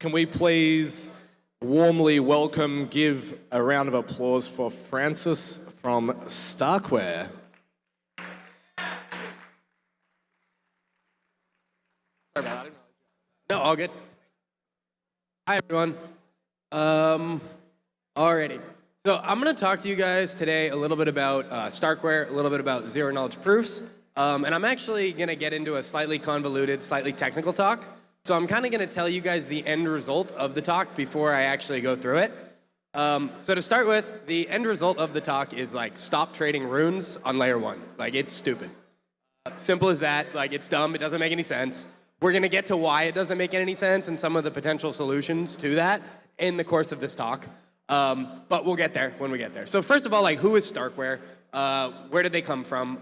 Can we please warmly welcome, give a round of applause for Francis from Starkware. Sorry about that. No, all good. Hi, everyone. Alrighty. So I'm going to talk to you guys today a little bit about Starkware, a little bit about zero-knowledge proofs, and I'm actually going to get into a slightly convoluted, slightly technical talk. So I'm kind of going to tell you guys the end result of the talk before I actually go through it. So to start with, the end result of the talk is like stop trading runes on layer 1. Like, it's stupid. Simple as that. Like, it's dumb. It doesn't make any sense. We're going to get to why it doesn't make any sense and some of the potential solutions to that in the course of this talk. But we'll get there when we get there. So first of all, like, who is Starkware? Where did they come from?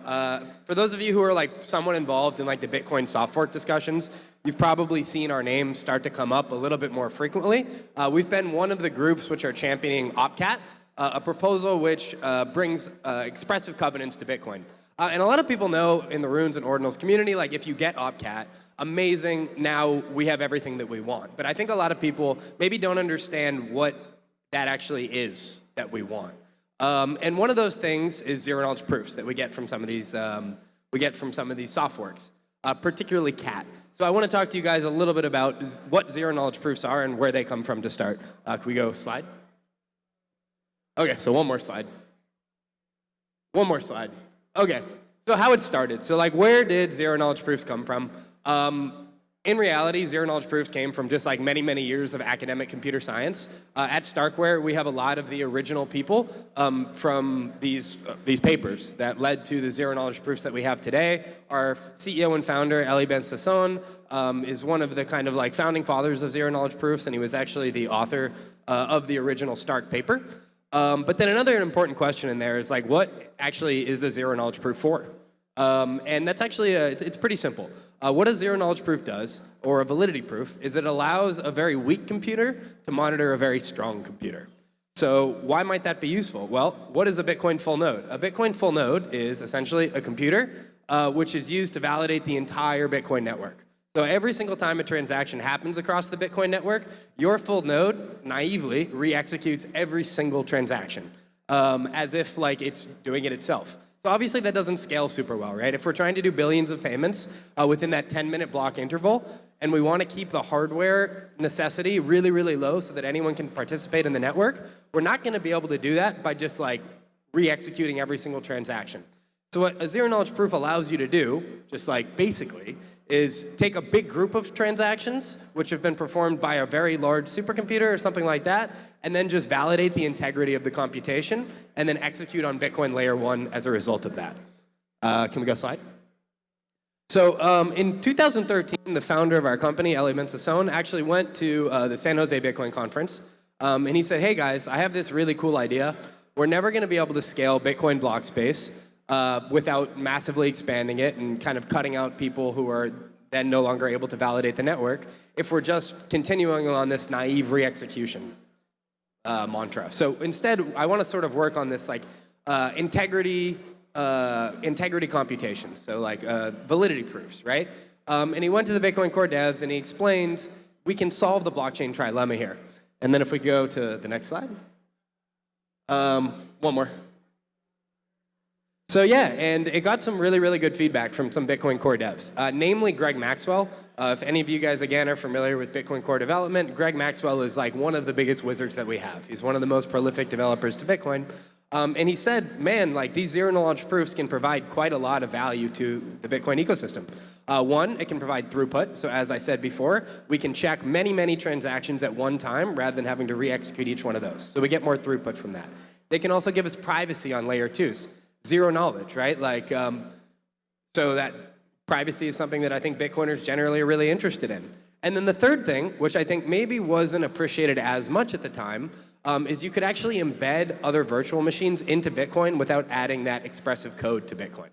For those of you who are like somewhat involved in like the Bitcoin soft fork discussions, you've probably seen our name start to come up a little bit more frequently. We've been one of the groups which are championing OpCat, a proposal which brings expressive covenants to Bitcoin. And a lot of people know in the runes and ordinals community, like, if you get OpCat, amazing, now we have everything that we want. But I think a lot of people maybe don't understand what that actually is that we want. And one of those things is zero-knowledge proofs that we get from some of these soft forks, particularly CAT. So I want to talk to you guys a little bit about what zero-knowledge proofs are and where they come from to start. Can we go slide? Okay, so one more slide. One more slide. Okay, so how it started. So like, where did zero-knowledge proofs come from? In reality, zero-knowledge proofs came from just like many, many years of academic computer science. At Starkware, we have a lot of the original people from these papers that led to the zero-knowledge proofs that we have today. Our CEO and founder, Elie Ben-Sasson, is one of the kind of like founding fathers of zero-knowledge proofs, and he was actually the author of the original Stark paper. But then another important question in there is like, what actually is a zero-knowledge proof for? And that's actually, it's pretty simple. What a zero-knowledge proof does, or a validity proof, is it allows a very weak computer to monitor a very strong computer. So why might that be useful? Well, what is a Bitcoin full node? A Bitcoin full node is essentially a computer which is used to validate the entire Bitcoin network. So every single time a transaction happens across the Bitcoin network, your full node naively re-executes every single transaction as if like it's doing it itself. So obviously that doesn't scale super well, right? If we're trying to do billions of payments within that 10-minute block interval, and we want to keep the hardware necessity really, really low so that anyone can participate in the network, we're not going to be able to do that by just like re-executing every single transaction. So what a zero-knowledge proof allows you to do, just like basically, is take a big group of transactions, which have been performed by a very large supercomputer or something like that, and then just validate the integrity of the computation, and then execute on Bitcoin layer 1 as a result of that. Can we go slide? So in 2013, the founder of our company, Elie Ben-Sasson, actually went to the San Jose Bitcoin conference, and he said, hey guys, I have this really cool idea. We're never going to be able to scale Bitcoin block space without massively expanding it and kind of cutting out people who are then no longer able to validate the network if we're just continuing on this naive re-execution mantra. So instead, I want to sort of work on this like integrity computation, so like validity proofs, right? And he went to the Bitcoin core devs and he explained, we can solve the blockchain trilemma here. And then if we go to the next slide. One more. So yeah, and it got some really, really good feedback from some Bitcoin core devs, namely Greg Maxwell. If any of you guys, again, are familiar with Bitcoin core development, Greg Maxwell is like one of the biggest wizards that we have. He's one of the most prolific developers to Bitcoin. And he said, man, like these zero-knowledge proofs can provide quite a lot of value to the Bitcoin ecosystem. One, it can provide throughput. So as I said before, we can check many, many transactions at one time rather than having to re-execute each one of those. So we get more throughput from that. They can also give us privacy on layer 2s. Zero knowledge, right? Like, so that privacy is something that I think Bitcoiners generally are really interested in. And then the third thing, which I think maybe wasn't appreciated as much at the time, is you could actually embed other virtual machines into Bitcoin without adding that expressive code to Bitcoin.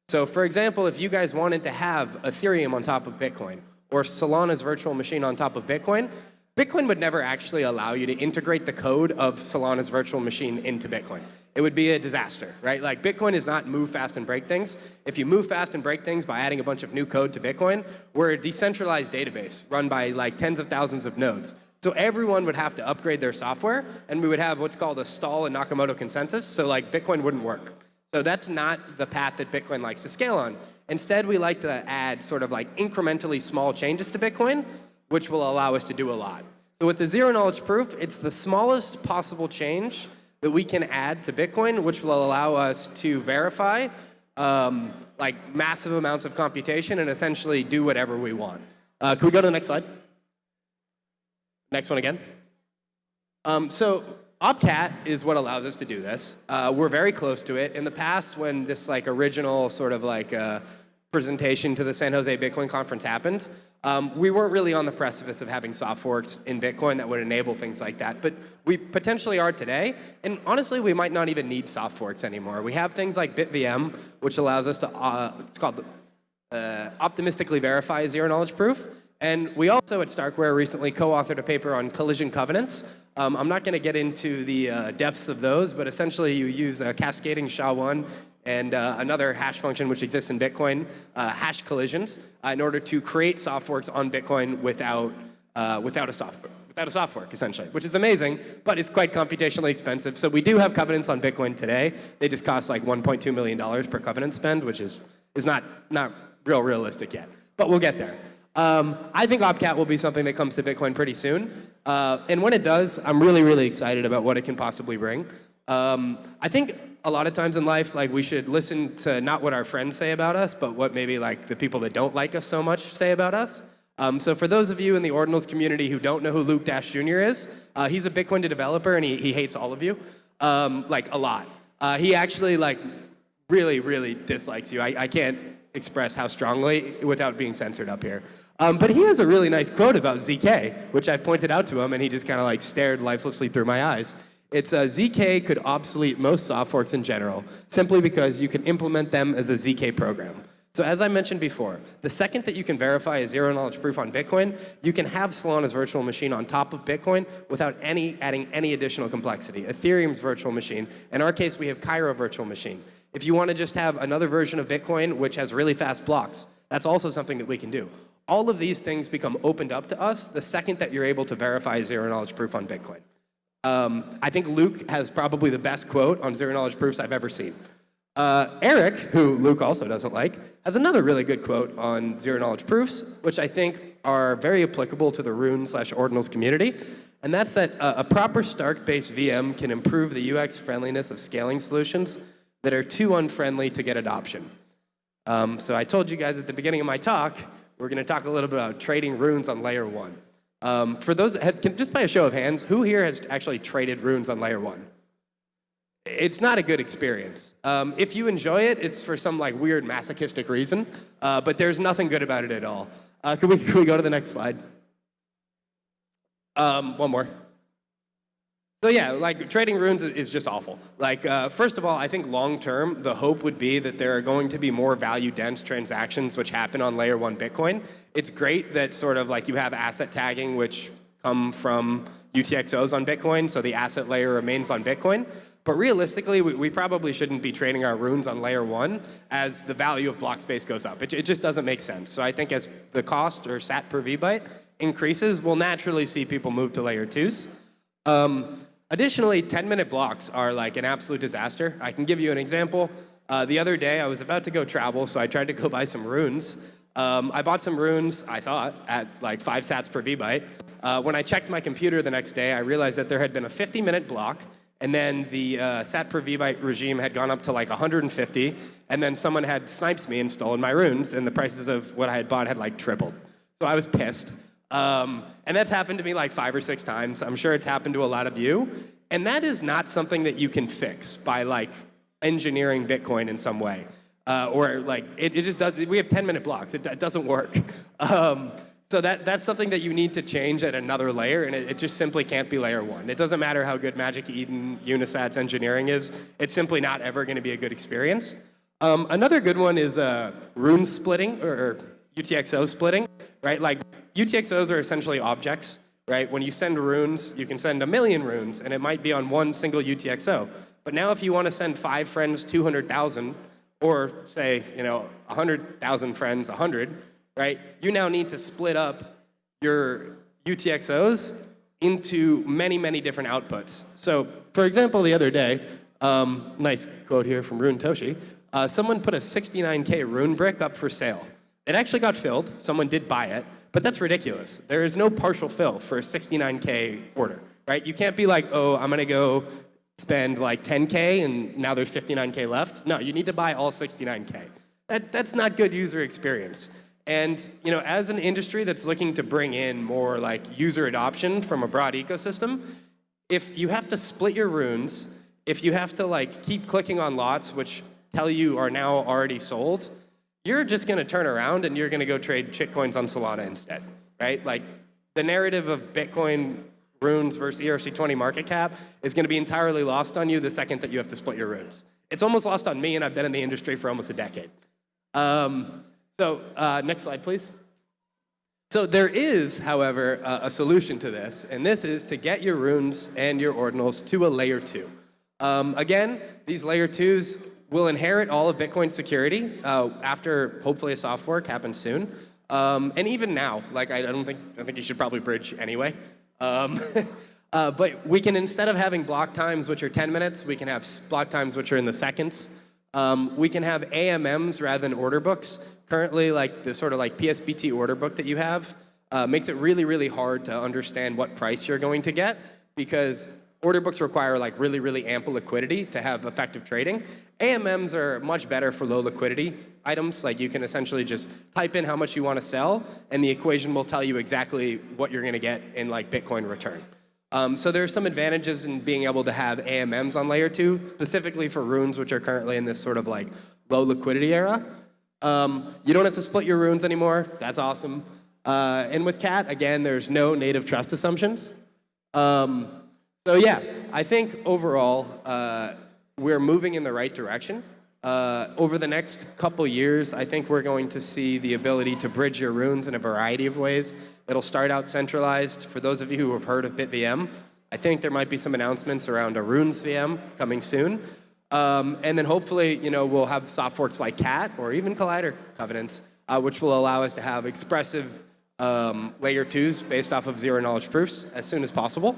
So for example, if you guys wanted to have Ethereum on top of Bitcoin or Solana's virtual machine on top of Bitcoin, Bitcoin would never actually allow you to integrate the code of Solana's virtual machine into Bitcoin. It would be a disaster, right? Like Bitcoin is not move fast and break things. If you move fast and break things by adding a bunch of new code to Bitcoin, we're a decentralized database run by like tens of thousands of nodes. So everyone would have to upgrade their software, and we would have what's called a stall and Nakamoto consensus, so like Bitcoin wouldn't work. So that's not the path that Bitcoin likes to scale on. Instead, we like to add sort of like incrementally small changes to Bitcoin, which will allow us to do a lot. So with the zero-knowledge proof, it's the smallest possible change that we can add to Bitcoin, which will allow us to verify like massive amounts of computation and essentially do whatever we want. Can we go to the next slide? Next one again. So Opcat is what allows us to do this. We're very close to it. In the past, when this like original sort of like presentation to the San Jose Bitcoin conference happened, we weren't really on the precipice of having soft forks in Bitcoin that would enable things like that. But we potentially are today. And honestly, we might not even need soft forks anymore. We have things like BitVM, which allows us to, it's called optimistically verify zero-knowledge proof. And we also at Starkware recently co-authored a paper on collision covenants. I'm not going to get into the depths of those, but essentially you use a cascading SHA-1 and another hash function which exists in Bitcoin, hash collisions, in order to create soft forks on Bitcoin without a soft fork, essentially, which is amazing, but it's quite computationally expensive. So we do have covenants on Bitcoin today. They just cost like $1.2 million per covenant spend, which is not realistic yet, but we'll get there. I think Opcat will be something that comes to Bitcoin pretty soon. And when it does, I'm really, really excited about what it can possibly bring. I think a lot of times in life, like we should listen to not what our friends say about us, but what maybe like the people that don't like us so much say about us. So for those of you in the Ordinals community who don't know who Luke Dash Jr. is, he's a Bitcoin developer and he hates all of you, like a lot. He actually like really, really dislikes you. I can't express how strongly without being censored up here. But he has a really nice quote about ZK, which I pointed out to him, and he just kind of like stared lifelessly through my eyes. It's ZK could obsolete most soft forks in general, simply because you can implement them as a ZK program. So as I mentioned before, the second that you can verify a zero-knowledge proof on Bitcoin, you can have Solana's virtual machine on top of Bitcoin without adding any additional complexity. Ethereum's virtual machine. In our case, we have Cairo virtual machine. If you want to just have another version of Bitcoin which has really fast blocks, that's also something that we can do. All of these things become opened up to us the second that you're able to verify zero-knowledge proof on Bitcoin. I think Luke has probably the best quote on zero-knowledge proofs I've ever seen. Eric, who Luke also doesn't like, has another really good quote on zero-knowledge proofs, which I think are very applicable to the Rune/Ordinals community. And that's that a proper Stark-based VM can improve the UX friendliness of scaling solutions that are too unfriendly to get adoption. So I told you guys at the beginning of my talk, we're going to talk a little bit about trading runes on layer 1. For those that have, just by a show of hands, who here has actually traded runes on layer 1? It's not a good experience. If you enjoy it, it's for some like weird masochistic reason, but there's nothing good about it at all. Can we go to the next slide? One more. So yeah, like trading runes is just awful. Like first of all, I think long term, the hope would be that there are going to be more value dense transactions which happen on layer 1 Bitcoin. It's great that sort of like you have asset tagging which come from UTXOs on Bitcoin, so the asset layer remains on Bitcoin. But realistically, we probably shouldn't be trading our runes on layer 1 as the value of block space goes up. It just doesn't make sense. So I think as the cost or sat per vbyte increases, we'll naturally see people move to layer 2s. Additionally, 10-minute blocks are like an absolute disaster. I can give you an example. The other day, I was about to go travel, so I tried to go buy some runes. I bought some runes, I thought, at like 5 sats per vbyte. When I checked my computer the next day, I realized that there had been a 50-minute block, and then the sat per vbyte regime had gone up to like 150, and then someone had sniped me and stolen my runes, and the prices of what I had bought had like tripled. So I was pissed. And that's happened to me like 5 or 6 times. I'm sure it's happened to a lot of you. And that is not something that you can fix by like engineering Bitcoin in some way. Or like, it just does, we have 10-minute blocks. It doesn't work. So that's something that you need to change at another layer, and it just simply can't be layer 1. It doesn't matter how good Magic Eden Unisat's engineering is. It's simply not ever going to be a good experience. Another good one is rune splitting or UTXO splitting, right? Like UTXOs are essentially objects, right? When you send runes, you can send 1 million runes, and it might be on one single UTXO. But now if you want to send 5 friends 200,000, or say, 100,000 friends 100, right? You now need to split up your UTXOs into many, many different outputs. So, for example, the other day, nice quote here from Rune Toshi, someone put a 69K rune brick up for sale. It actually got filled. Someone did buy it, but that's ridiculous. There is no partial fill for a 69K order, right? You can't be like, oh, I'm gonna go spend like 10K and now there's 59K left. No, you need to buy all 69K. That's not good user experience. And as an industry that's looking to bring in more like user adoption from a broad ecosystem, if you have to split your runes, if you have to like keep clicking on lots which tell you are now already sold, you're just going to turn around and you're going to go trade shitcoins on Solana instead, right? Like the narrative of Bitcoin runes versus ERC20 market cap is going to be entirely lost on you the second that you have to split your runes. It's almost lost on me, and I've been in the industry for almost a decade. Next slide, please. So there is, however, a solution to this, and this is to get your runes and your ordinals to a layer 2. Again, these layer 2s will inherit all of Bitcoin security after hopefully a soft fork happens soon. And even now, like I think you should probably bridge anyway. But we can, instead of having block times which are 10 minutes, we can have block times which are in the seconds. We can have AMMs rather than order books. Currently, like the sort of like PSBT order book that you have makes it really, really hard to understand what price you're going to get, because order books require like really, really ample liquidity to have effective trading. AMMs are much better for low liquidity items. Like you can essentially just type in how much you want to sell, and the equation will tell you exactly what you're going to get in like Bitcoin return. So there are some advantages in being able to have AMMs on layer 2, specifically for runes which are currently in this sort of like low liquidity era. You don't have to split your runes anymore. That's awesome. And with CAT, again, there's no native trust assumptions. So yeah, I think overall, we're moving in the right direction. Over the next couple years, I think we're going to see the ability to bridge your runes in a variety of ways. It'll start out centralized. For those of you who have heard of BitVM, I think there might be some announcements around a runes VM coming soon. And then hopefully, we'll have soft forks like CAT or even Collider covenants, which will allow us to have expressive layer 2s based off of zero-knowledge proofs as soon as possible.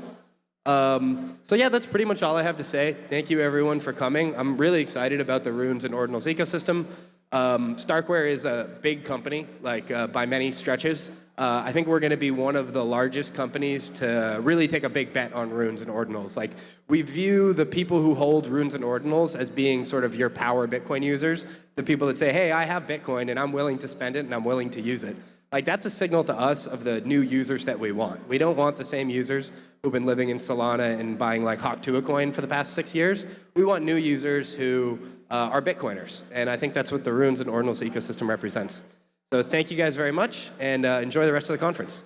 So yeah, that's pretty much all I have to say. Thank you everyone for coming. I'm really excited about the runes and ordinals ecosystem. Starkware is a big company, like by many stretches. I think we're going to be one of the largest companies to really take a big bet on runes and ordinals. Like, we view the people who hold runes and ordinals as being sort of your power Bitcoin users, the people that say, hey, I have Bitcoin and I'm willing to spend it and I'm willing to use it. Like, that's a signal to us of the new users that we want. We don't want the same users who've been living in Solana and buying like Hawk2a coin for the past 6 years. We want new users who are Bitcoiners. And I think that's what the runes and ordinals ecosystem represents. So thank you guys very much, and enjoy the rest of the conference.